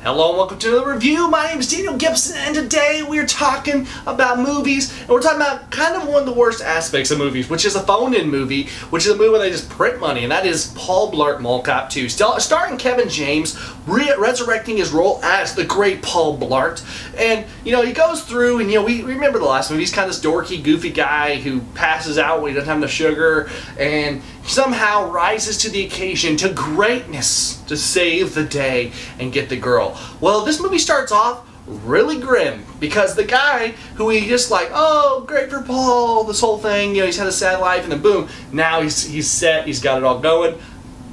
Hello and welcome to another review. My name is Daniel Gibson and today we're talking about movies and we're talking about kind of one of the worst aspects of movies, which is a phone-in movie, which is a movie where they just print money, and that is Paul Blart Mall Cop 2. Starring Kevin James, resurrecting his role as the great Paul Blart. And, he goes through and, we remember the last movie. He's kind of this dorky, goofy guy who passes out when he doesn't have enough sugar and somehow rises to the occasion to greatness to save the day and get the girl. Well, this movie starts off really grim because the guy who he just like, oh, great for Paul, this whole thing, he's had a sad life, and then boom, now he's set, he's got it all going.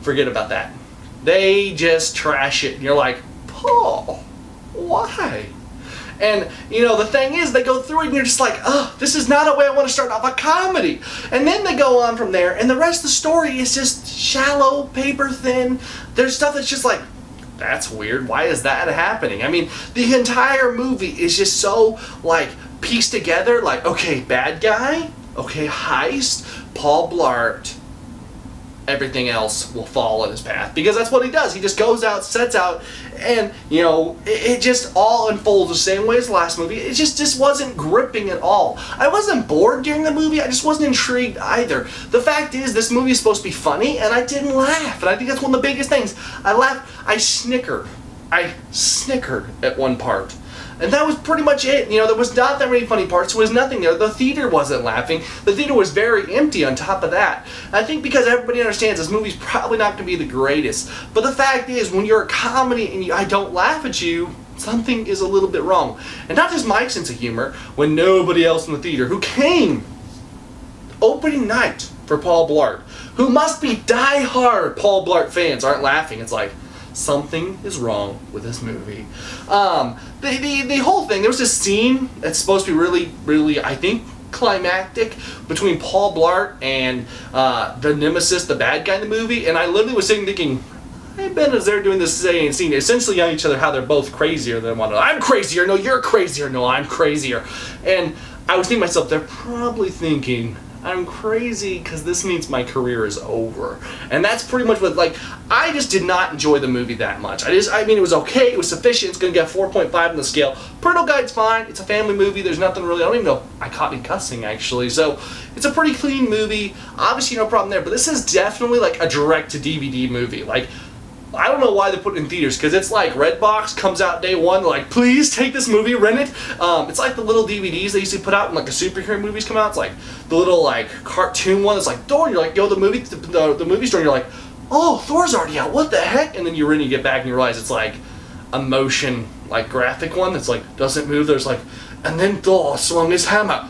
Forget about that. They just trash it, and you're like, Paul, why? And, the thing is, they go through it and you're just like, oh, this is not a way I want to start off a comedy. And then they go on from there, and the rest of the story is just shallow, paper thin. There's stuff that's just like, that's weird. Why is that happening? I mean, the entire movie is just so, pieced together. Okay, bad guy. Okay, heist. Paul Blart. Everything else will fall in his path because that's what he does. He just goes out, sets out, and it just all unfolds the same way as the last movie. It just wasn't gripping at all. I wasn't bored during the movie. I just wasn't intrigued either. The fact is, this movie is supposed to be funny, and I didn't laugh. And I think that's one of the biggest things. I laughed. I snickered at one part. And that was pretty much it. There was not that many funny parts. There was nothing there. The theater wasn't laughing. The theater was very empty on top of that. I think because everybody understands this movie's probably not going to be the greatest. But the fact is, when you're a comedy and I don't laugh at you, something is a little bit wrong. And not just my sense of humor, when nobody else in the theater who came opening night for Paul Blart, who must be die-hard Paul Blart fans, aren't laughing. It's like, something is wrong with this movie. The whole thing, there was this scene that's supposed to be really, really, I think, climactic between Paul Blart and the nemesis, the bad guy in the movie, and I literally was sitting thinking, hey Ben, as they're doing this scene, essentially on each other how they're both crazier than one another. I'm crazier, no, you're crazier, no, I'm crazier. And I was thinking to myself, they're probably thinking, I'm crazy because this means my career is over. And that's pretty much what, I just did not enjoy the movie that much. It was okay, it was sufficient, it's going to get 4.5 on the scale. Parental Guide's fine, it's a family movie, there's nothing really, I don't even know I caught any cussing actually, so it's a pretty clean movie, obviously no problem there, but this is definitely a direct-to-DVD movie. I don't know why they put it in theaters, because it's like Redbox comes out day one, they're like, please take this movie, rent it. It's like the little DVDs they used to put out when the superhero movies come out. It's like the little cartoon one. It's like Thor. You're like, yo, the movie store. And you're like, oh, Thor's already out. What the heck? And then you get back and you realize it's like a motion graphic one that's doesn't move. There's and then Thor swung his hammer.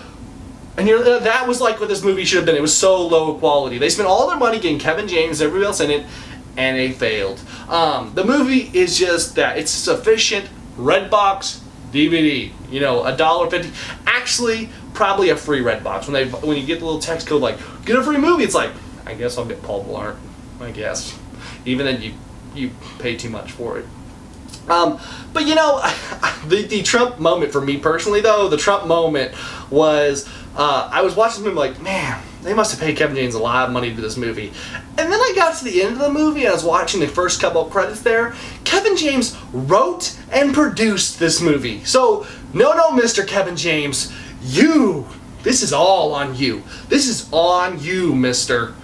And that was what this movie should have been. It was so low quality. They spent all their money getting Kevin James, everybody else in it, and they failed. The movie is just that. It's sufficient Redbox DVD. $1.50. Actually, probably a free Redbox. When you get the little text code get a free movie, it's I guess I'll get Paul Blart. I guess. Even then, you pay too much for it. But the Trump moment for me personally, though, the Trump moment was I was watching this movie man, they must have paid Kevin James a lot of money to do this movie. And then I got to the end of the movie and I was watching the first couple of credits there. Kevin James wrote and produced this movie. So, no, Mr. Kevin James, this is all on you. This is on you, mister.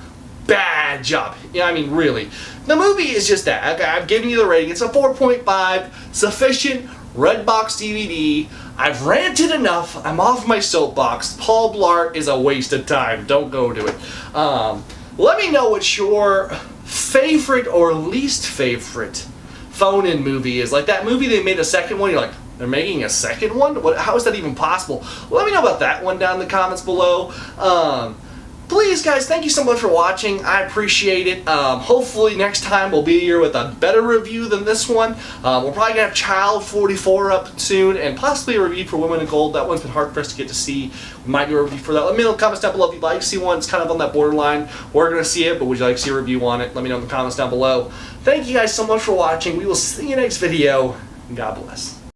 Bad job. Really. The movie is just that. Okay, I've given you the rating. It's a 4.5. Sufficient Redbox DVD. I've ranted enough. I'm off my soapbox. Paul Blart is a waste of time. Don't go to it. Let me know what your favorite or least favorite phone-in movie is. That movie they made a second one. You're like, they're making a second one? How is that even possible? Let me know about that one down in the comments below. Please, guys, thank you so much for watching. I appreciate it. Hopefully next time we'll be here with a better review than this one. We're probably going to have Child 44 up soon, and possibly a review for Women in Gold. That one's been hard for us to get to see. We might do a review for that. Let me know in the comments down below if you'd like to see one. It's kind of on that borderline. We're going to see it, but would you like to see a review on it? Let me know in the comments down below. Thank you guys so much for watching. We will see you next video. God bless.